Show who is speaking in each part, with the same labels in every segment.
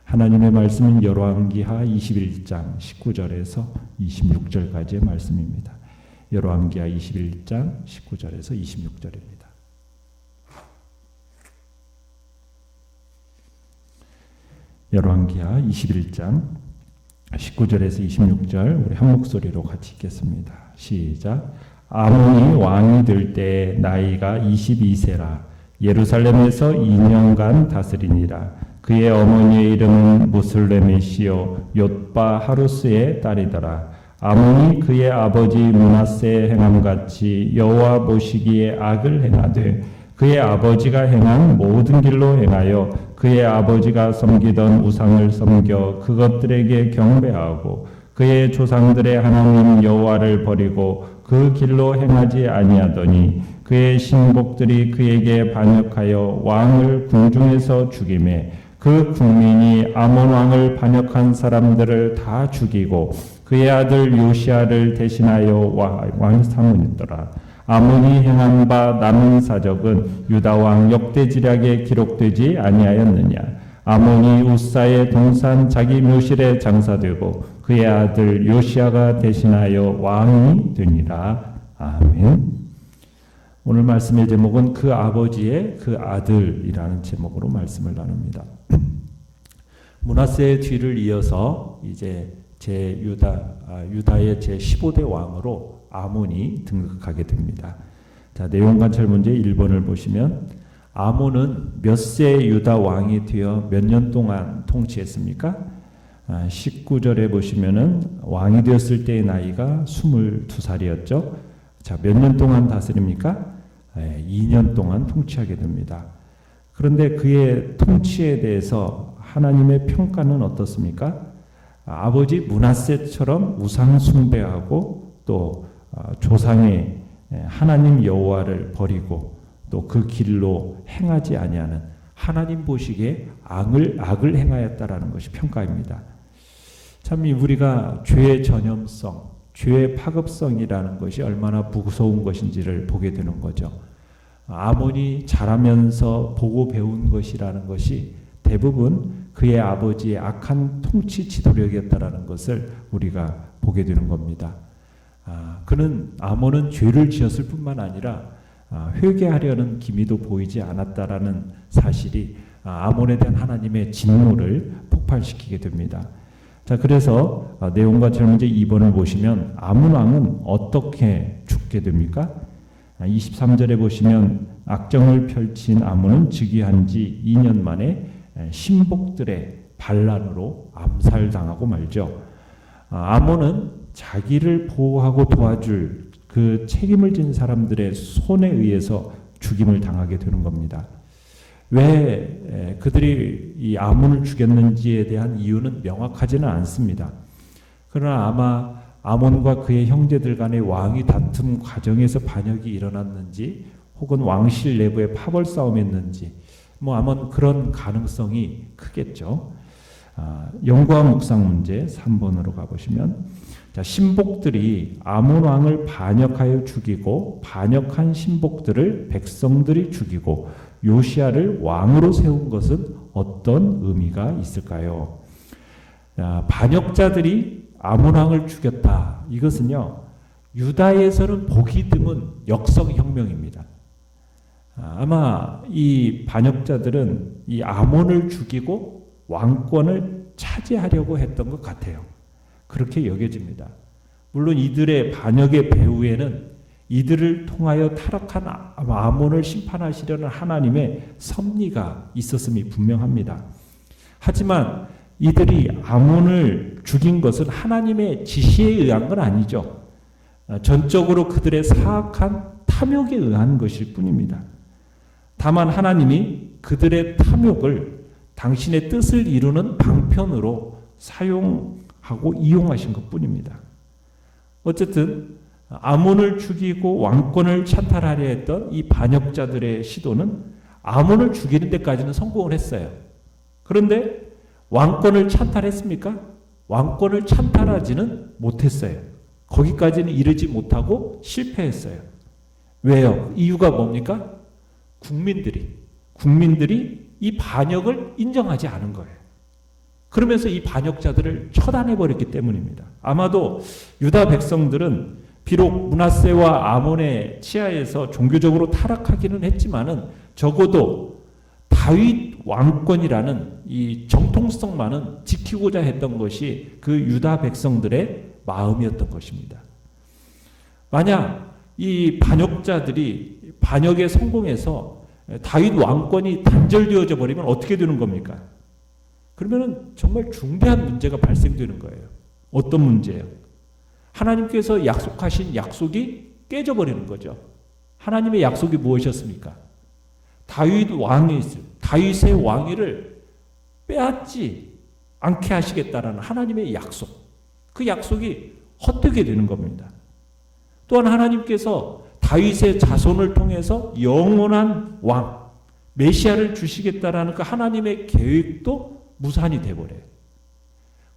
Speaker 1: 하나님의 말씀은 열왕기하 21장 19절에서 26절까지의 말씀입니다. 열왕기하 21장 19절에서 26절입니다. 열왕기하 21장 19절에서 26절 우리 한 목소리로 같이 읽겠습니다. 시작. 아몬이 왕이 될 때 나이가 22세라 예루살렘에서 2년간 다스리니라. 그의 어머니의 이름은 무슬레메시요 옅바 하루스의 딸이더라. 아몬이 그의 아버지 므낫세의 행함같이 여호와 보시기에 악을 행하되 그의 아버지가 행한 모든 길로 행하여 그의 아버지가 섬기던 우상을 섬겨 그것들에게 경배하고 그의 조상들의 하나님 여호와를 버리고 그 길로 행하지 아니하더니 그의 신복들이 그에게 반역하여 왕을 궁중에서 죽이매 그 국민이 아몬 왕을 반역한 사람들을 다 죽이고 그의 아들 요시아를 대신하여 왕 삼으니더라. 아몬이 행한 바 남은 사적은 유다 왕 역대지략에 기록되지 아니하였느냐. 아몬이 우사의 동산 자기 묘실에 장사되고 그의 아들 요시아가 대신하여 왕이 되니라. 아멘. 오늘 말씀의 제목은 그 아버지의 그 아들이라는 제목으로 말씀을 나눕니다. 므낫세의 뒤를 이어서 이제 유다의 제 15대 왕으로 아몬이 등극하게 됩니다. 자, 내용 관찰 문제 1번을 보시면 아몬은 몇 세 유다 왕이 되어 몇 년 동안 통치했습니까? 19절에 보시면은 왕이 되었을 때의 나이가 22살이었죠. 자, 몇 년 동안 다스립니까? 2년 동안 통치하게 됩니다. 그런데 그의 통치에 대해서 하나님의 평가는 어떻습니까? 아버지 므낫세처럼 우상 숭배하고 또 조상의 하나님 여호와를 버리고 또 그 길로 행하지 아니하는 하나님 보시기에 악을 행하였다라는 것이 평가입니다. 참 우리가 죄의 전염성, 죄의 파급성이라는 것이 얼마나 무서운 것인지를 보게 되는 거죠. 아몬이 자라면서 보고 배운 것이라는 것이 대부분 그의 아버지의 악한 통치 지도력이었다라는 것을 우리가 보게 되는 겁니다. 아몬은 죄를 지었을 뿐만 아니라 회개하려는 기미도 보이지 않았다라는 사실이 아몬에 대한 하나님의 진노를 폭발시키게 됩니다. 자, 그래서 내용과 질문제 2번을 보시면 아몬 왕은 어떻게 죽게 됩니까? 23절에 보시면 악정을 펼친 아몬은 즉위한 지 2년 만에 신복들의 반란으로 암살당하고 말죠. 아몬은 자기를 보호하고 도와줄 그 책임을 진 사람들의 손에 의해서 죽임을 당하게 되는 겁니다. 왜 그들이 이 아몬을 죽였는지에 대한 이유는 명확하지는 않습니다. 그러나 아마 아몬과 그의 형제들 간의 왕위 다툼 과정에서 반역이 일어났는지 혹은 왕실 내부의 파벌 싸움이었는지 아마 그런 가능성이 크겠죠. 연구와 묵상 문제 3번으로 가보시면 자, 신복들이 아몬 왕을 반역하여 죽이고 반역한 신복들을 백성들이 죽이고 요시아를 왕으로 세운 것은 어떤 의미가 있을까요? 반역자들이 아몬 왕을 죽였다. 이것은요, 유다에서는 보기 드문 역성혁명입니다. 아마 이 반역자들은 이 아몬을 죽이고 왕권을 차지하려고 했던 것 같아요. 그렇게 여겨집니다. 물론 이들의 반역의 배후에는 이들을 통하여 타락한 아몬을 심판하시려는 하나님의 섭리가 있었음이 분명합니다. 하지만 이들이 아몬을 죽인 것은 하나님의 지시에 의한 건 아니죠. 전적으로 그들의 사악한 탐욕에 의한 것일 뿐입니다. 다만 하나님이 그들의 탐욕을 당신의 뜻을 이루는 방편으로 사용하고 이용하신 것뿐입니다. 어쨌든 아몬을 죽이고 왕권을 찬탈하려 했던 이 반역자들의 시도는 아몬을 죽이는 데까지는 성공을 했어요. 그런데 왕권을 찬탈했습니까? 왕권을 찬탈하지는 못했어요. 거기까지는 이르지 못하고 실패했어요. 왜요? 이유가 뭡니까? 국민들이 이 반역을 인정하지 않은 거예요. 그러면서 이 반역자들을 처단해버렸기 때문입니다. 아마도 유다 백성들은 비록 므낫세와 아몬의 치하에서 종교적으로 타락하기는 했지만은 적어도 다윗 왕권이라는 이 정통성만은 지키고자 했던 것이 그 유다 백성들의 마음이었던 것입니다. 만약 이 반역자들이 반역에 성공해서 다윗 왕권이 단절되어져 버리면 어떻게 되는 겁니까? 그러면은 정말 중대한 문제가 발생되는 거예요. 어떤 문제예요? 하나님께서 약속하신 약속이 깨져버리는 거죠. 하나님의 약속이 무엇이었습니까? 다윗의 왕위를 빼앗지 않게 하시겠다라는 하나님의 약속. 그 약속이 헛되게 되는 겁니다. 또한 하나님께서 다윗의 자손을 통해서 영원한 왕, 메시아를 주시겠다라는 그 하나님의 계획도 무산이 돼버려요.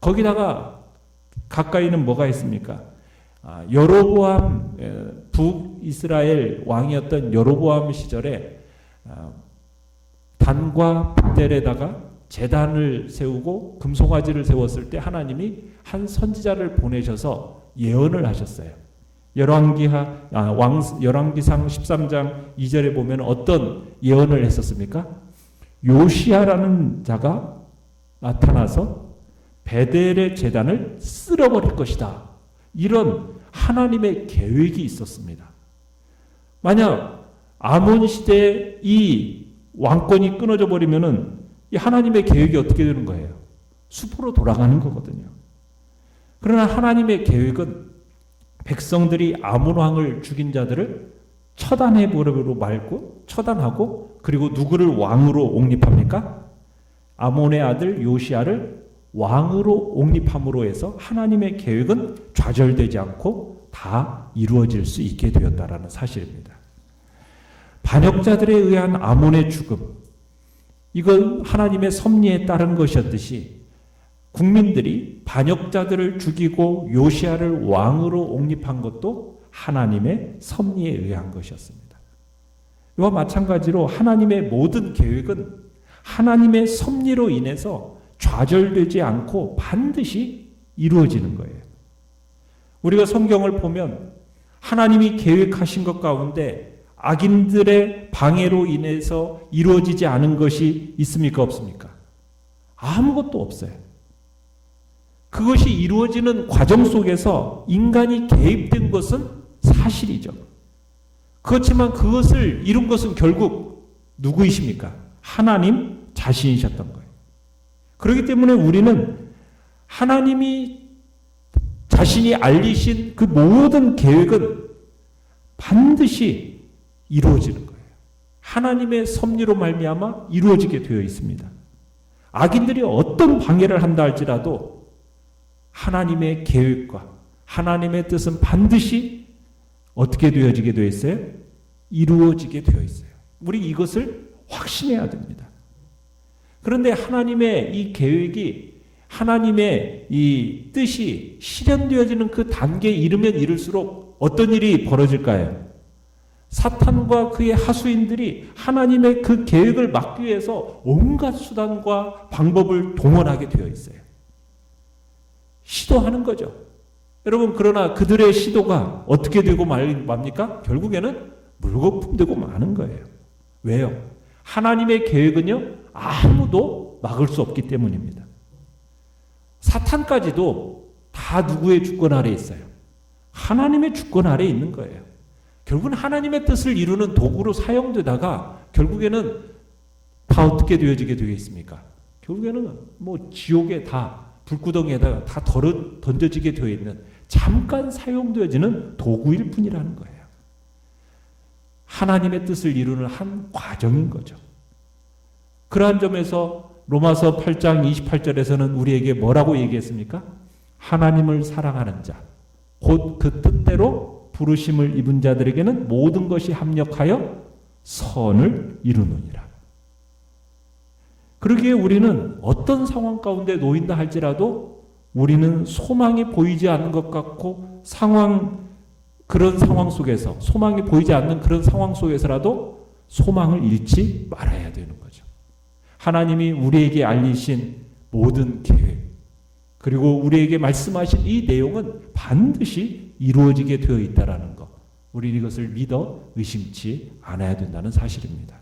Speaker 1: 거기다가 가까이는 뭐가 있습니까? 여로보암, 북이스라엘 왕이었던 여로보암 시절에 단과 벳델에다가 제단을 세우고 금송아지를 세웠을 때 하나님이 한 선지자를 보내셔서 예언을 하셨어요. 열왕기상 13장 2절에 보면 어떤 예언을 했었습니까? 요시야라는 자가 나타나서 벳델의 제단을 쓸어버릴 것이다. 이런 하나님의 계획이 있었습니다. 만약 아몬 시대에 이 왕권이 끊어져 버리면은 이 하나님의 계획이 어떻게 되는 거예요? 숲으로 돌아가는 거거든요. 그러나 하나님의 계획은 백성들이 아몬 왕을 죽인 자들을 처단해 버리고 말고 처단하고 그리고 누구를 왕으로 옹립합니까? 아몬의 아들 요시야를 왕으로 옹립함으로 해서 하나님의 계획은 좌절되지 않고 다 이루어질 수 있게 되었다라는 사실입니다. 반역자들에 의한 아몬의 죽음, 이건 하나님의 섭리에 따른 것이었듯이 국민들이 반역자들을 죽이고 요시야를 왕으로 옹립한 것도 하나님의 섭리에 의한 것이었습니다. 이와 마찬가지로 하나님의 모든 계획은 하나님의 섭리로 인해서 좌절되지 않고 반드시 이루어지는 거예요. 우리가 성경을 보면 하나님이 계획하신 것 가운데 악인들의 방해로 인해서 이루어지지 않은 것이 있습니까? 없습니까? 아무것도 없어요. 그것이 이루어지는 과정 속에서 인간이 개입된 것은 사실이죠. 그렇지만 그것을 이룬 것은 결국 누구이십니까? 하나님 자신이셨던 거예요. 그렇기 때문에 우리는 하나님이 자신이 알리신 그 모든 계획은 반드시 이루어지는 거예요. 하나님의 섭리로 말미암아 이루어지게 되어 있습니다. 악인들이 어떤 방해를 한다 할지라도 하나님의 계획과 하나님의 뜻은 반드시 어떻게 되어지게 되어 있어요? 이루어지게 되어 있어요. 우리 이것을 확신해야 됩니다. 그런데 하나님의 이 계획이 하나님의 이 뜻이 실현되어지는 그 단계에 이르면 이를수록 어떤 일이 벌어질까요? 사탄과 그의 하수인들이 하나님의 그 계획을 막기 위해서 온갖 수단과 방법을 동원하게 되어 있어요. 시도하는 거죠. 여러분, 그러나 그들의 시도가 어떻게 되고 맙니까? 결국에는 물거품 되고 마는 거예요. 왜요? 하나님의 계획은요, 아무도 막을 수 없기 때문입니다. 사탄까지도 다 누구의 주권 아래에 있어요? 하나님의 주권 아래에 있는 거예요. 결국은 하나님의 뜻을 이루는 도구로 사용되다가 결국에는 다 어떻게 되어지게 되겠습니까? 결국에는 지옥에 다 불구덩이에다가 다 던져지게 되어 있는 잠깐 사용되어지는 도구일 뿐이라는 거예요. 하나님의 뜻을 이루는 한 과정인 거죠. 그러한 점에서 로마서 8장 28절에서는 우리에게 뭐라고 얘기했습니까? 하나님을 사랑하는 자, 곧 그 뜻대로 부르심을 입은 자들에게는 모든 것이 합력하여 선을 이루느니라. 그러기에 우리는 어떤 상황 가운데 놓인다 할지라도 우리는 소망이 보이지 않는 것 같고 그런 상황 속에서 소망이 보이지 않는 그런 상황 속에서라도 소망을 잃지 말아야 되는 거죠. 하나님이 우리에게 알리신 모든 계획, 그리고 우리에게 말씀하신 이 내용은 반드시 이루어지게 되어 있다라는 것. 우리는 이것을 믿어 의심치 않아야 된다는 사실입니다.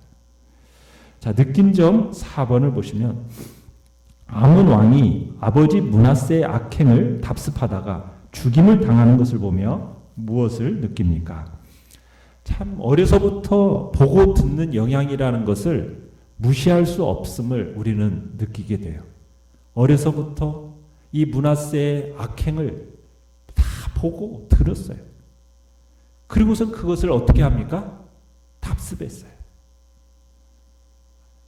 Speaker 1: 자, 느낀 점 4번을 보시면 아몬 왕이 아버지 므낫세의 악행을 답습하다가 죽임을 당하는 것을 보며 무엇을 느낍니까? 참 어려서부터 보고 듣는 영향이라는 것을 무시할 수 없음을 우리는 느끼게 돼요. 어려서부터 이 므낫세의 악행을 다 보고 들었어요. 그리고선 그것을 어떻게 합니까? 답습했어요.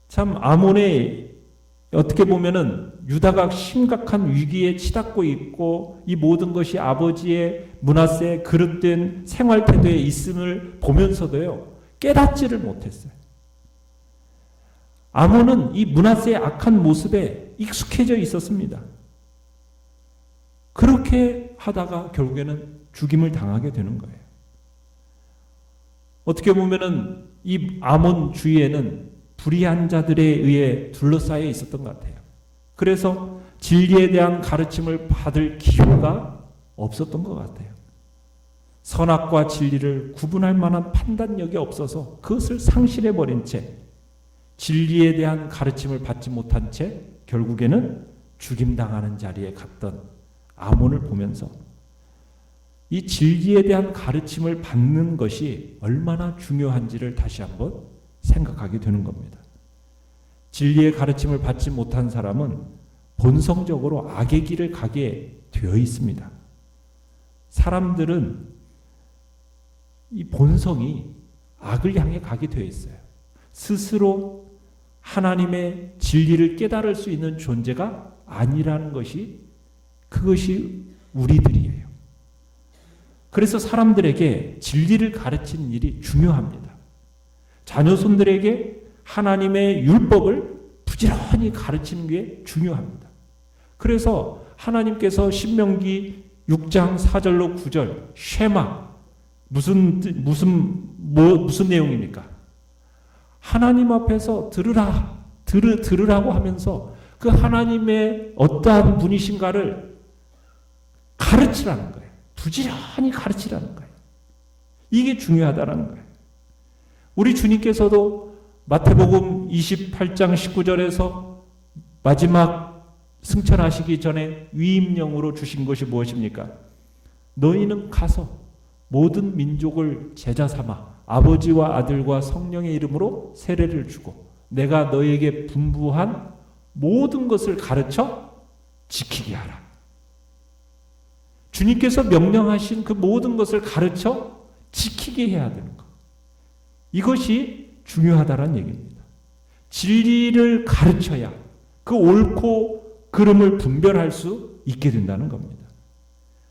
Speaker 1: 참 아몬의 어떻게 보면은 유다가 심각한 위기에 치닫고 있고 이 모든 것이 아버지의 므낫세의 그릇된 생활 태도에 있음을 보면서도요, 깨닫지를 못했어요. 아몬은 이 므낫세의 악한 모습에 익숙해져 있었습니다. 그렇게 하다가 결국에는 죽임을 당하게 되는 거예요. 어떻게 보면은 이 아몬 주위에는 불의한 자들에 의해 둘러싸여 있었던 것 같아요. 그래서 진리에 대한 가르침을 받을 기회가 없었던 것 같아요. 선악과 진리를 구분할 만한 판단력이 없어서 그것을 상실해버린 채 진리에 대한 가르침을 받지 못한 채 결국에는 죽임당하는 자리에 갔던 아몬을 보면서 이 진리에 대한 가르침을 받는 것이 얼마나 중요한지를 다시 한번 생각하게 되는 겁니다. 진리의 가르침을 받지 못한 사람은 본성적으로 악의 길을 가게 되어 있습니다. 사람들은 이 본성이 악을 향해 가게 되어 있어요. 스스로 하나님의 진리를 깨달을 수 있는 존재가 아니라는 것이 그것이 우리들이에요. 그래서 사람들에게 진리를 가르치는 일이 중요합니다. 자녀손들에게 하나님의 율법을 부지런히 가르치는 게 중요합니다. 그래서 하나님께서 신명기 6장 4절로 9절 쉐마 무슨 내용입니까? 하나님 앞에서 들으라고 하면서 그 하나님의 어떠한 분이신가를 가르치라는 거예요. 부지런히 가르치라는 거예요. 이게 중요하다는 거예요. 우리 주님께서도 마태복음 28장 19절에서 마지막 승천하시기 전에 위임령으로 주신 것이 무엇입니까? 너희는 가서 모든 민족을 제자 삼아 아버지와 아들과 성령의 이름으로 세례를 주고 내가 너희에게 분부한 모든 것을 가르쳐 지키게 하라. 주님께서 명령하신 그 모든 것을 가르쳐 지키게 해야 되는 것. 이것이 중요하다는 얘기입니다. 진리를 가르쳐야 그 옳고 그름을 분별할 수 있게 된다는 겁니다.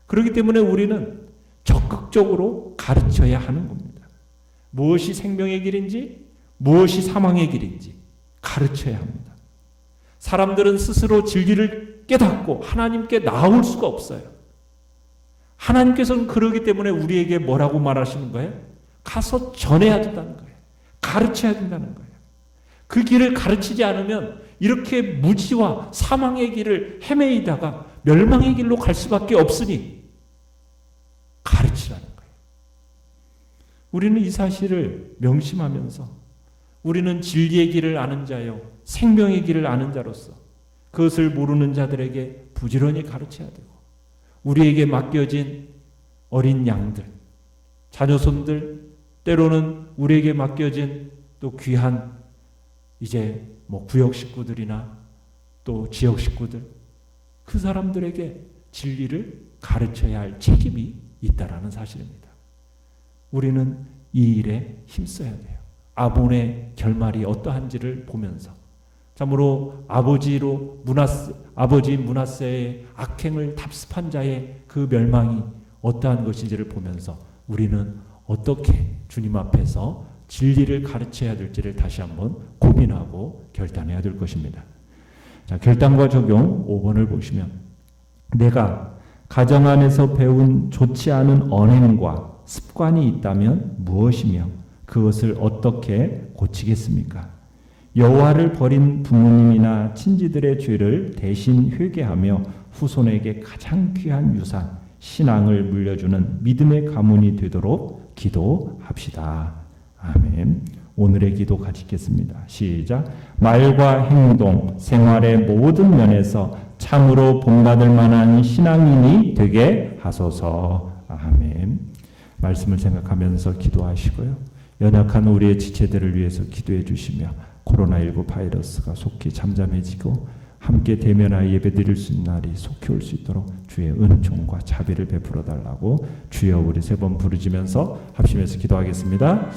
Speaker 1: 그렇기 때문에 우리는 적극적으로 가르쳐야 하는 겁니다. 무엇이 생명의 길인지 무엇이 사망의 길인지 가르쳐야 합니다. 사람들은 스스로 진리를 깨닫고 하나님께 나올 수가 없어요. 하나님께서는 그러기 때문에 우리에게 뭐라고 말하시는 거예요? 가서 전해야 된다는 거예요. 가르쳐야 된다는 거예요. 그 길을 가르치지 않으면 이렇게 무지와 사망의 길을 헤매이다가 멸망의 길로 갈 수밖에 없으니 가르치라는 거예요. 우리는 이 사실을 명심하면서 우리는 진리의 길을 아는 자요 생명의 길을 아는 자로서 그것을 모르는 자들에게 부지런히 가르쳐야 되고 우리에게 맡겨진 어린 양들, 자녀손들, 때로는 우리에게 맡겨진 또 귀한 이제 구역 식구들이나 또 지역 식구들, 그 사람들에게 진리를 가르쳐야 할 책임이 있다라는 사실입니다. 우리는 이 일에 힘써야 돼요. 아몬의 결말이 어떠한지를 보면서 참으로 아버지 므낫세의 악행을 답습한 자의 그 멸망이 어떠한 것인지를 보면서 우리는 어떻게 주님 앞에서 진리를 가르쳐야 될지를 다시 한번 고민하고 결단해야 될 것입니다. 자, 결단과 적용 5번을 보시면 내가 가정 안에서 배운 좋지 않은 언행과 습관이 있다면 무엇이며 그것을 어떻게 고치겠습니까? 여호와를 버린 부모님이나 친지들의 죄를 대신 회개하며 후손에게 가장 귀한 유산, 신앙을 물려주는 믿음의 가문이 되도록 기도합시다. 아멘. 오늘의 기도 같이 읽겠습니다. 시작. 말과 행동, 생활의 모든 면에서 참으로 본받을 만한 신앙인이 되게 하소서. 아멘. 말씀을 생각하면서 기도하시고요. 연약한 우리의 지체들을 위해서 기도해 주시며 코로나19 바이러스가 속히 잠잠해지고 함께 대면하여 예배드릴 수 있는 날이 속히 올 수 있도록 주의 은총과 자비를 베풀어 달라고 주여 우리 세 번 부르짖으면서 합심해서 기도하겠습니다.